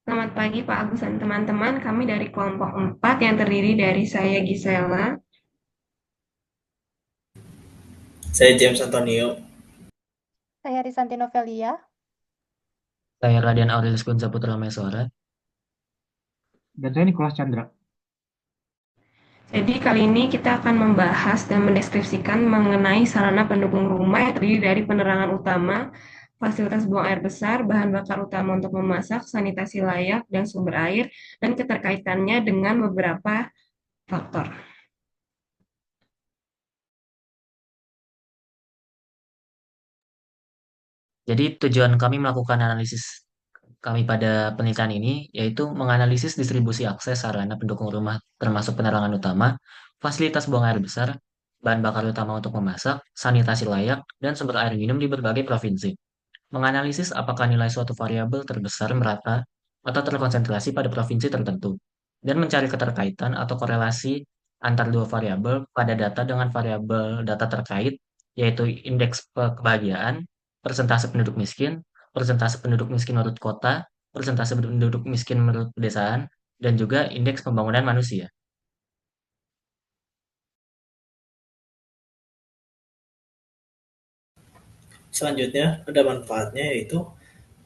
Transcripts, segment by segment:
Selamat pagi Pak Agus dan teman-teman. Kami dari kelompok 4 yang terdiri dari saya Gisela. Saya James Antonio. Saya Risanti Novelia. Saya Radian Aurelius Kunza Putra Maheswara. Dan saya Nicholas Chandra. Jadi kali ini kita akan membahas dan mendeskripsikan mengenai sarana pendukung rumah yang terdiri dari penerangan utama, fasilitas buang air besar, bahan bakar utama untuk memasak, sanitasi layak, dan sumber air, dan keterkaitannya dengan beberapa faktor. Jadi tujuan kami melakukan analisis kami pada penelitian ini yaitu menganalisis distribusi akses sarana pendukung rumah termasuk penerangan utama, fasilitas buang air besar, bahan bakar utama untuk memasak, sanitasi layak, dan sumber air minum di berbagai provinsi. Menganalisis apakah nilai suatu variabel terbesar merata atau terkonsentrasi pada provinsi tertentu, dan mencari keterkaitan atau korelasi antar dua variabel pada data dengan variabel data terkait, yaitu indeks kebahagiaan, persentase penduduk miskin, persentase penduduk miskin menurut kota, persentase penduduk miskin menurut pedesaan, dan juga indeks pembangunan manusia. Selanjutnya, ada manfaatnya yaitu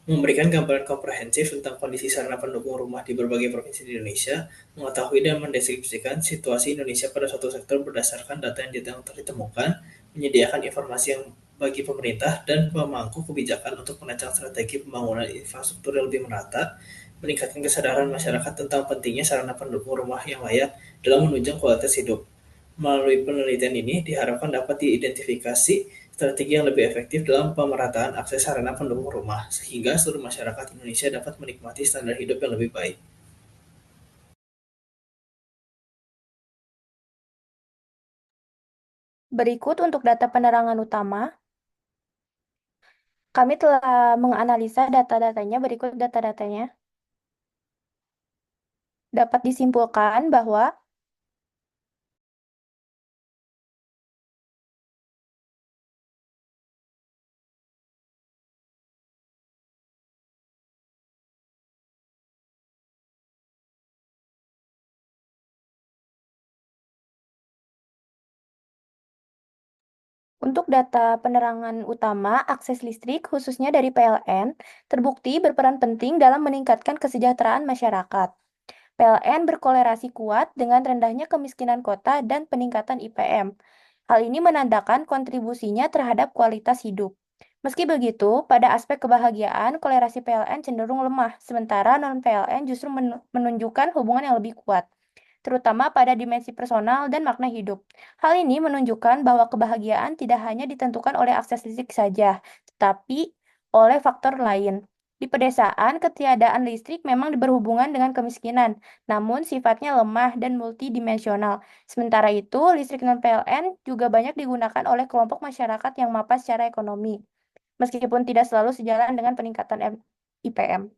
memberikan gambaran komprehensif tentang kondisi sarana pendukung rumah di berbagai provinsi di Indonesia, mengetahui dan mendeskripsikan situasi Indonesia pada suatu sektor berdasarkan data yang telah ditemukan, menyediakan informasi yang bagi pemerintah, dan memangku kebijakan untuk merancang strategi pembangunan infrastruktur yang lebih merata, meningkatkan kesadaran masyarakat tentang pentingnya sarana pendukung rumah yang layak dalam menunjang kualitas hidup. Melalui penelitian ini diharapkan dapat diidentifikasi strategi yang lebih efektif dalam pemerataan akses sarana pendukung rumah, sehingga seluruh masyarakat Indonesia dapat menikmati standar hidup yang lebih baik. Berikut untuk data penerangan utama. Kami telah menganalisa data-datanya. Berikut data-datanya. Dapat disimpulkan bahwa untuk data penerangan utama, akses listrik, khususnya dari PLN, terbukti berperan penting dalam meningkatkan kesejahteraan masyarakat. PLN berkolerasi kuat dengan rendahnya kemiskinan kota dan peningkatan IPM. Hal ini menandakan kontribusinya terhadap kualitas hidup. Meski begitu, pada aspek kebahagiaan, kolerasi PLN cenderung lemah, sementara non-PLN justru menunjukkan hubungan yang lebih kuat, terutama pada dimensi personal dan makna hidup. Hal ini menunjukkan bahwa kebahagiaan tidak hanya ditentukan oleh akses listrik saja, tetapi oleh faktor lain. Di pedesaan, ketiadaan listrik memang berhubungan dengan kemiskinan, namun sifatnya lemah dan multidimensional. Sementara itu, listrik non-PLN juga banyak digunakan oleh kelompok masyarakat yang mapan secara ekonomi, meskipun tidak selalu sejalan dengan peningkatan IPM.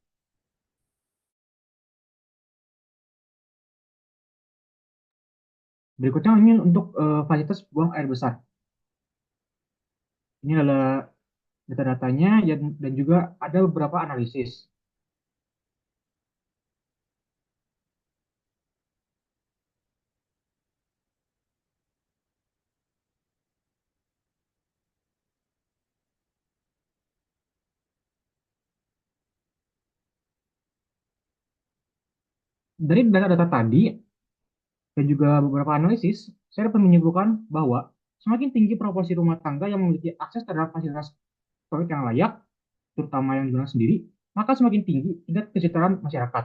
Berikutnya ini untuk fasilitas buang air besar. Ini adalah data-datanya dan juga ada beberapa analisis. Dari data-data tadi dan juga beberapa analisis, saya dapat menyimpulkan bahwa semakin tinggi proporsi rumah tangga yang memiliki akses terhadap fasilitas toilet yang layak, terutama yang digunakan sendiri, maka semakin tinggi tingkat kesejahteraan masyarakat,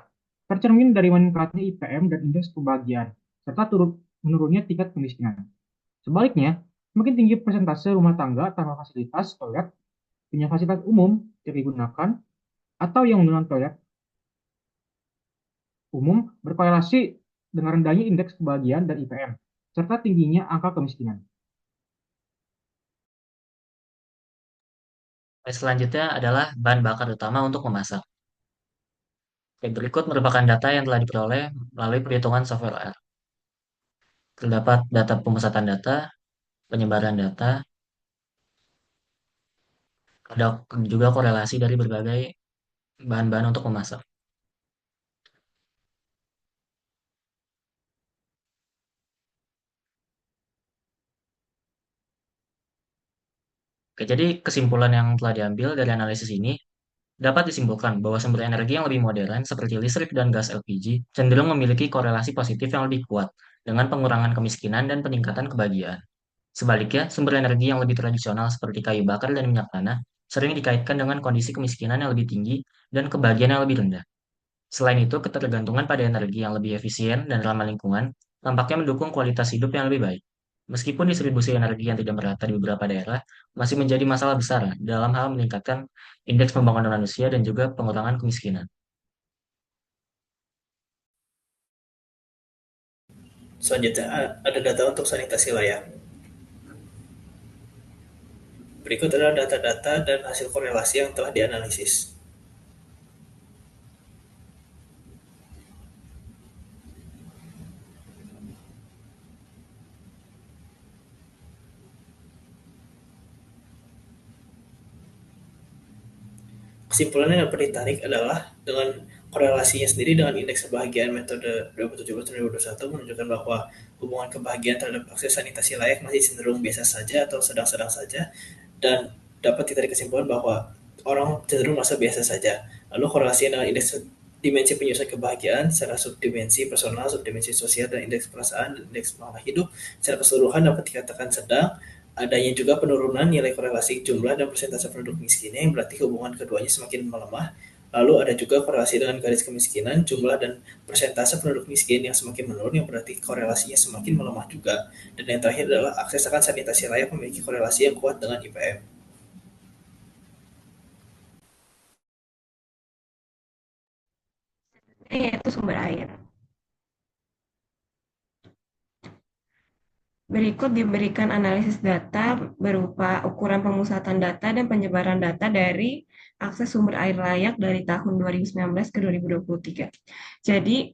tercermin dari meningkatnya IPM dan indeks kebahagiaan, serta turut menurunnya tingkat kemiskinan. Sebaliknya, semakin tinggi persentase rumah tangga tanpa fasilitas toilet, punya fasilitas umum yang digunakan, atau yang menggunakan toilet umum berkorelasi dengan rendahnya indeks kebahagiaan dan IPM, serta tingginya angka kemiskinan. Selanjutnya adalah bahan bakar utama untuk memasak. Berikut merupakan data yang telah diperoleh melalui perhitungan software R. Terdapat data pemusatan data, penyebaran data, ada juga korelasi dari berbagai bahan-bahan untuk memasak. Oke, jadi kesimpulan yang telah diambil dari analisis ini dapat disimpulkan bahwa sumber energi yang lebih modern seperti listrik dan gas LPG cenderung memiliki korelasi positif yang lebih kuat dengan pengurangan kemiskinan dan peningkatan kebahagiaan. Sebaliknya, sumber energi yang lebih tradisional seperti kayu bakar dan minyak tanah sering dikaitkan dengan kondisi kemiskinan yang lebih tinggi dan kebahagiaan yang lebih rendah. Selain itu, ketergantungan pada energi yang lebih efisien dan ramah lingkungan tampaknya mendukung kualitas hidup yang lebih baik. Meskipun distribusi energi yang tidak merata di beberapa daerah masih menjadi masalah besar dalam hal meningkatkan indeks pembangunan manusia dan juga pengurangan kemiskinan. Selanjutnya ada data untuk sanitasi layak. Berikut adalah data-data dan hasil korelasi yang telah dianalisis. Kesimpulan yang dapat ditarik adalah dengan korelasinya sendiri dengan indeks kebahagiaan metode 2017-2021 menunjukkan bahwa hubungan kebahagiaan terhadap akses sanitasi layak masih cenderung biasa saja atau sedang-sedang saja, dan dapat ditarik kesimpulan bahwa orang cenderung merasa biasa saja. Lalu korelasinya dengan indeks dimensi penyusunan kebahagiaan secara subdimensi personal, subdimensi sosial, dan indeks perasaan dan indeks makna hidup secara keseluruhan dapat dikatakan sedang. Adanya juga penurunan nilai korelasi jumlah dan persentase penduduk miskin yang berarti hubungan keduanya semakin melemah. Lalu ada juga korelasi dengan garis kemiskinan, jumlah dan persentase penduduk miskin yang semakin menurun yang berarti korelasinya semakin melemah juga. Dan yang terakhir adalah akses akan sanitasi layak memiliki korelasi yang kuat dengan IPM. Yaitu sumber air. Berikut diberikan analisis data berupa ukuran pemusatan data dan penyebaran data dari akses sumber air layak dari tahun 2019 ke 2023. Jadi,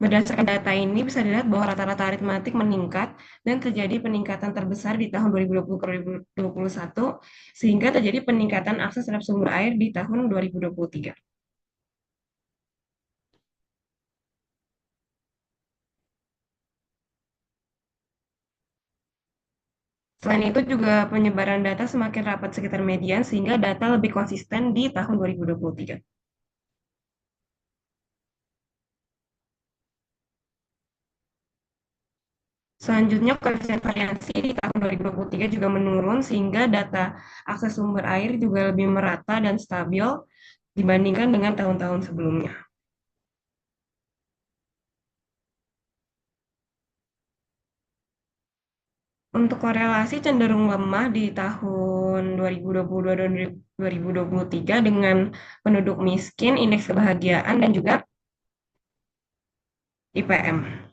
berdasarkan data ini bisa dilihat bahwa rata-rata aritmatik meningkat dan terjadi peningkatan terbesar di tahun 2020 ke 2021, sehingga terjadi peningkatan akses terhadap sumber air di tahun 2023. Selain itu juga penyebaran data semakin rapat sekitar median sehingga data lebih konsisten di tahun 2023. Selanjutnya, koefisien variasi di tahun 2023 juga menurun sehingga data akses sumber air juga lebih merata dan stabil dibandingkan dengan tahun-tahun sebelumnya. Untuk korelasi cenderung lemah di tahun 2022 dan 2023 dengan penduduk miskin, indeks kebahagiaan, dan juga IPM.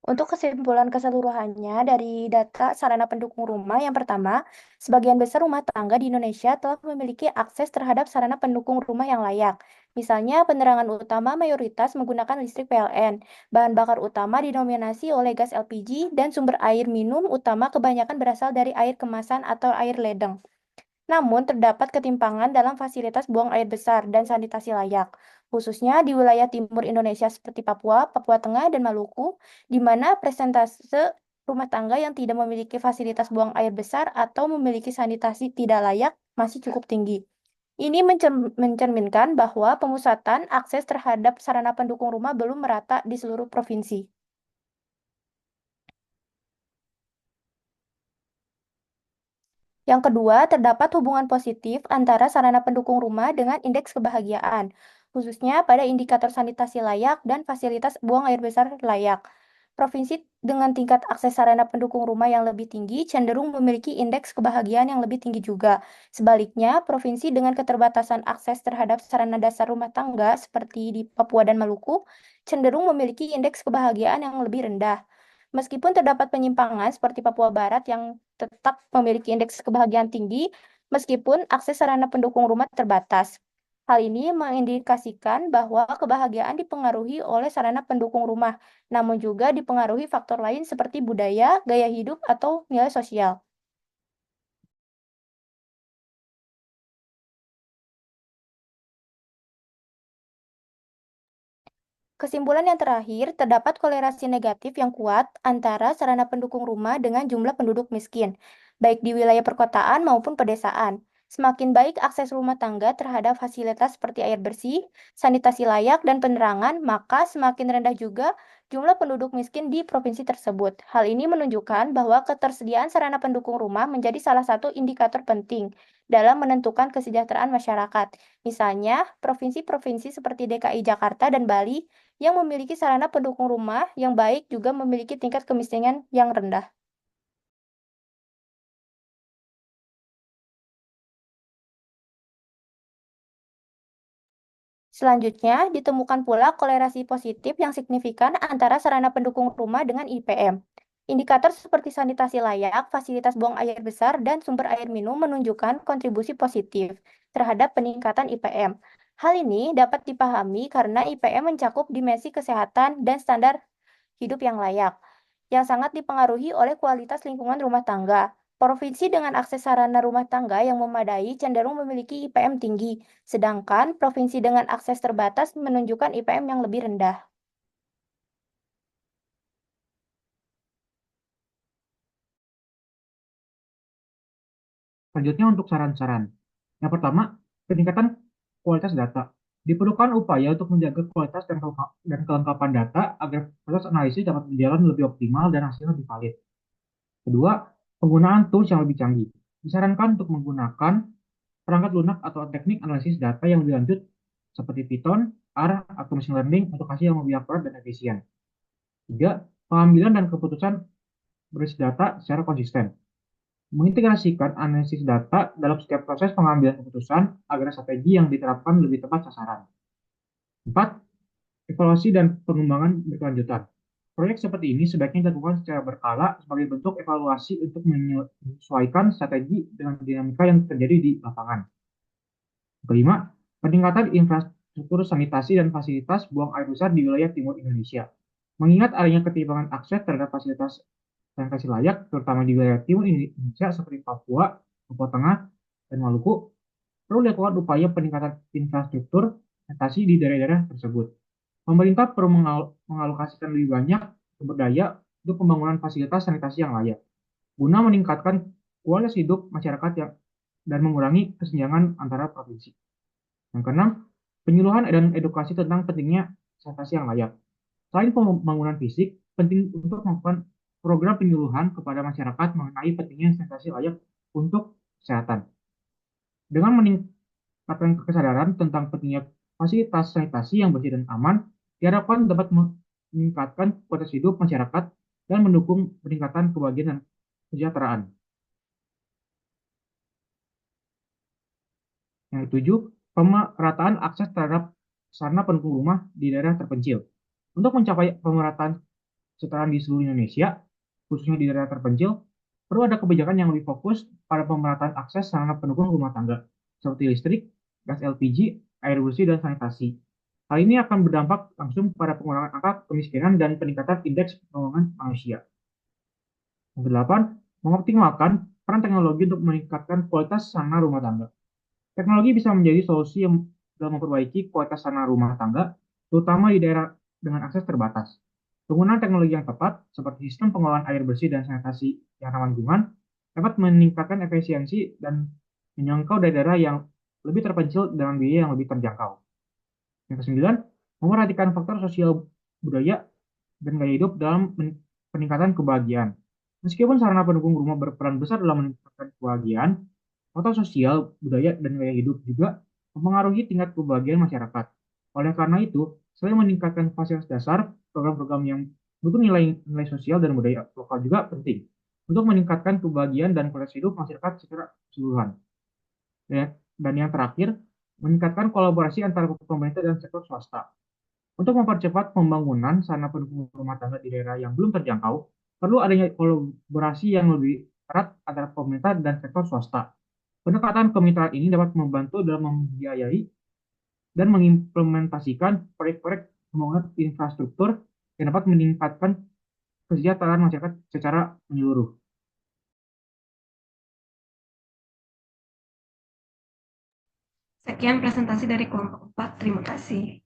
Untuk kesimpulan keseluruhannya dari data sarana pendukung rumah, yang pertama, sebagian besar rumah tangga di Indonesia telah memiliki akses terhadap sarana pendukung rumah yang layak. Misalnya, penerangan utama mayoritas menggunakan listrik PLN, bahan bakar utama didominasi oleh gas LPG, dan sumber air minum utama kebanyakan berasal dari air kemasan atau air ledeng. Namun, terdapat ketimpangan dalam fasilitas buang air besar dan sanitasi layak, khususnya di wilayah timur Indonesia seperti Papua, Papua Tengah, dan Maluku, di mana persentase rumah tangga yang tidak memiliki fasilitas buang air besar atau memiliki sanitasi tidak layak masih cukup tinggi. Ini mencerminkan bahwa pemusatan akses terhadap sarana pendukung rumah belum merata di seluruh provinsi. Yang kedua, terdapat hubungan positif antara sarana pendukung rumah dengan indeks kebahagiaan, khususnya pada indikator sanitasi layak dan fasilitas buang air besar layak. Provinsi dengan tingkat akses sarana pendukung rumah yang lebih tinggi cenderung memiliki indeks kebahagiaan yang lebih tinggi juga. Sebaliknya, provinsi dengan keterbatasan akses terhadap sarana dasar rumah tangga seperti di Papua dan Maluku cenderung memiliki indeks kebahagiaan yang lebih rendah. Meskipun terdapat penyimpangan seperti Papua Barat yang tetap memiliki indeks kebahagiaan tinggi, meskipun akses sarana pendukung rumah terbatas. Hal ini mengindikasikan bahwa kebahagiaan dipengaruhi oleh sarana pendukung rumah, namun juga dipengaruhi faktor lain seperti budaya, gaya hidup, atau nilai sosial. Kesimpulan yang terakhir, terdapat korelasi negatif yang kuat antara sarana pendukung rumah dengan jumlah penduduk miskin, baik di wilayah perkotaan maupun pedesaan. Semakin baik akses rumah tangga terhadap fasilitas seperti air bersih, sanitasi layak, dan penerangan, maka semakin rendah juga jumlah penduduk miskin di provinsi tersebut. Hal ini menunjukkan bahwa ketersediaan sarana pendukung rumah menjadi salah satu indikator penting dalam menentukan kesejahteraan masyarakat. Misalnya, provinsi-provinsi seperti DKI Jakarta dan Bali yang memiliki sarana pendukung rumah yang baik juga memiliki tingkat kemiskinan yang rendah. Selanjutnya, ditemukan pula korelasi positif yang signifikan antara sarana pendukung rumah dengan IPM. Indikator seperti sanitasi layak, fasilitas buang air besar, dan sumber air minum menunjukkan kontribusi positif terhadap peningkatan IPM. Hal ini dapat dipahami karena IPM mencakup dimensi kesehatan dan standar hidup yang layak, yang sangat dipengaruhi oleh kualitas lingkungan rumah tangga. Provinsi dengan akses sarana rumah tangga yang memadai cenderung memiliki IPM tinggi, sedangkan provinsi dengan akses terbatas menunjukkan IPM yang lebih rendah. Selanjutnya untuk saran-saran. Yang pertama, peningkatan kualitas data. Diperlukan upaya untuk menjaga kualitas dan kelengkapan data agar proses analisis dapat berjalan lebih optimal dan hasilnya lebih valid. Kedua, penggunaan tools yang lebih canggih. Disarankan untuk menggunakan perangkat lunak atau teknik analisis data yang lebih lanjut seperti Python, R, atau machine learning untuk hasil yang lebih akurat dan efisien. Tiga, pengambilan dan keputusan berbasis data secara konsisten. Mengintegrasikan analisis data dalam setiap proses pengambilan keputusan agar strategi yang diterapkan lebih tepat sasaran. 4. Evaluasi dan pengembangan berkelanjutan. Proyek seperti ini sebaiknya dilakukan secara berkala sebagai bentuk evaluasi untuk menyesuaikan strategi dengan dinamika yang terjadi di lapangan. Kelima, peningkatan infrastruktur sanitasi dan fasilitas buang air besar di wilayah timur Indonesia. Mengingat adanya ketimpangan akses terhadap fasilitas sanitasi layak, terutama di wilayah timur Indonesia seperti Papua, Papua Tengah, dan Maluku, perlu dilakukan upaya peningkatan infrastruktur sanitasi di daerah-daerah tersebut. Pemerintah perlu mengalokasikan lebih banyak sumber daya untuk pembangunan fasilitas sanitasi yang layak, guna meningkatkan kualitas hidup masyarakat dan mengurangi kesenjangan antara provinsi. Yang keenam, penyuluhan dan edukasi tentang pentingnya sanitasi yang layak. Selain pembangunan fisik, penting untuk melakukan program penyuluhan kepada masyarakat mengenai pentingnya sanitasi layak untuk kesehatan. Dengan meningkatkan kesadaran tentang pentingnya fasilitas sanitasi yang bersih dan aman, diharapkan dapat meningkatkan kualitas hidup masyarakat dan mendukung peningkatan kebahagiaan dan kesejahteraan. Yang ketujuh, pemerataan akses terhadap sarana pendukung rumah di daerah terpencil. Untuk mencapai pemerataan setara di seluruh Indonesia, khususnya di daerah terpencil, perlu ada kebijakan yang lebih fokus pada pemerataan akses sarana pendukung rumah tangga, seperti listrik, gas LPG, air bersih, dan sanitasi. Hal ini akan berdampak langsung pada pengurangan angka kemiskinan dan peningkatan indeks pembangunan manusia. Yang kedelapan, mengoptimalkan peran teknologi untuk meningkatkan kualitas sarana rumah tangga. Teknologi bisa menjadi solusi yang dalam memperbaiki kualitas sarana rumah tangga, terutama di daerah dengan akses terbatas. Penggunaan teknologi yang tepat, seperti sistem pengolahan air bersih dan sanitasi yang ramah lingkungan, dapat meningkatkan efisiensi dan menjangkau daerah yang lebih terpencil dengan biaya yang lebih terjangkau. Yang kesembilan, memperhatikan faktor sosial budaya dan gaya hidup dalam peningkatan kebahagiaan. Meskipun sarana pendukung rumah berperan besar dalam meningkatkan kebahagiaan, faktor sosial, budaya, dan gaya hidup juga mempengaruhi tingkat kebahagiaan masyarakat. Oleh karena itu, selain meningkatkan fasilitas dasar, program-program yang mendukung nilai sosial dan budaya lokal juga penting untuk meningkatkan kebahagiaan dan kualitas hidup masyarakat secara keseluruhan. Dan yang terakhir, meningkatkan kolaborasi antara pemerintah dan sektor swasta. Untuk mempercepat pembangunan sarana pendukung rumah tangga di daerah yang belum terjangkau, perlu adanya kolaborasi yang lebih erat antara pemerintah dan sektor swasta. Pendekatan kemitraan ini dapat membantu dalam membiayai dan mengimplementasikan proyek-proyek pembangunan infrastruktur yang dapat meningkatkan kesejahteraan masyarakat secara menyeluruh. Sekian presentasi dari kelompok 4. Terima kasih.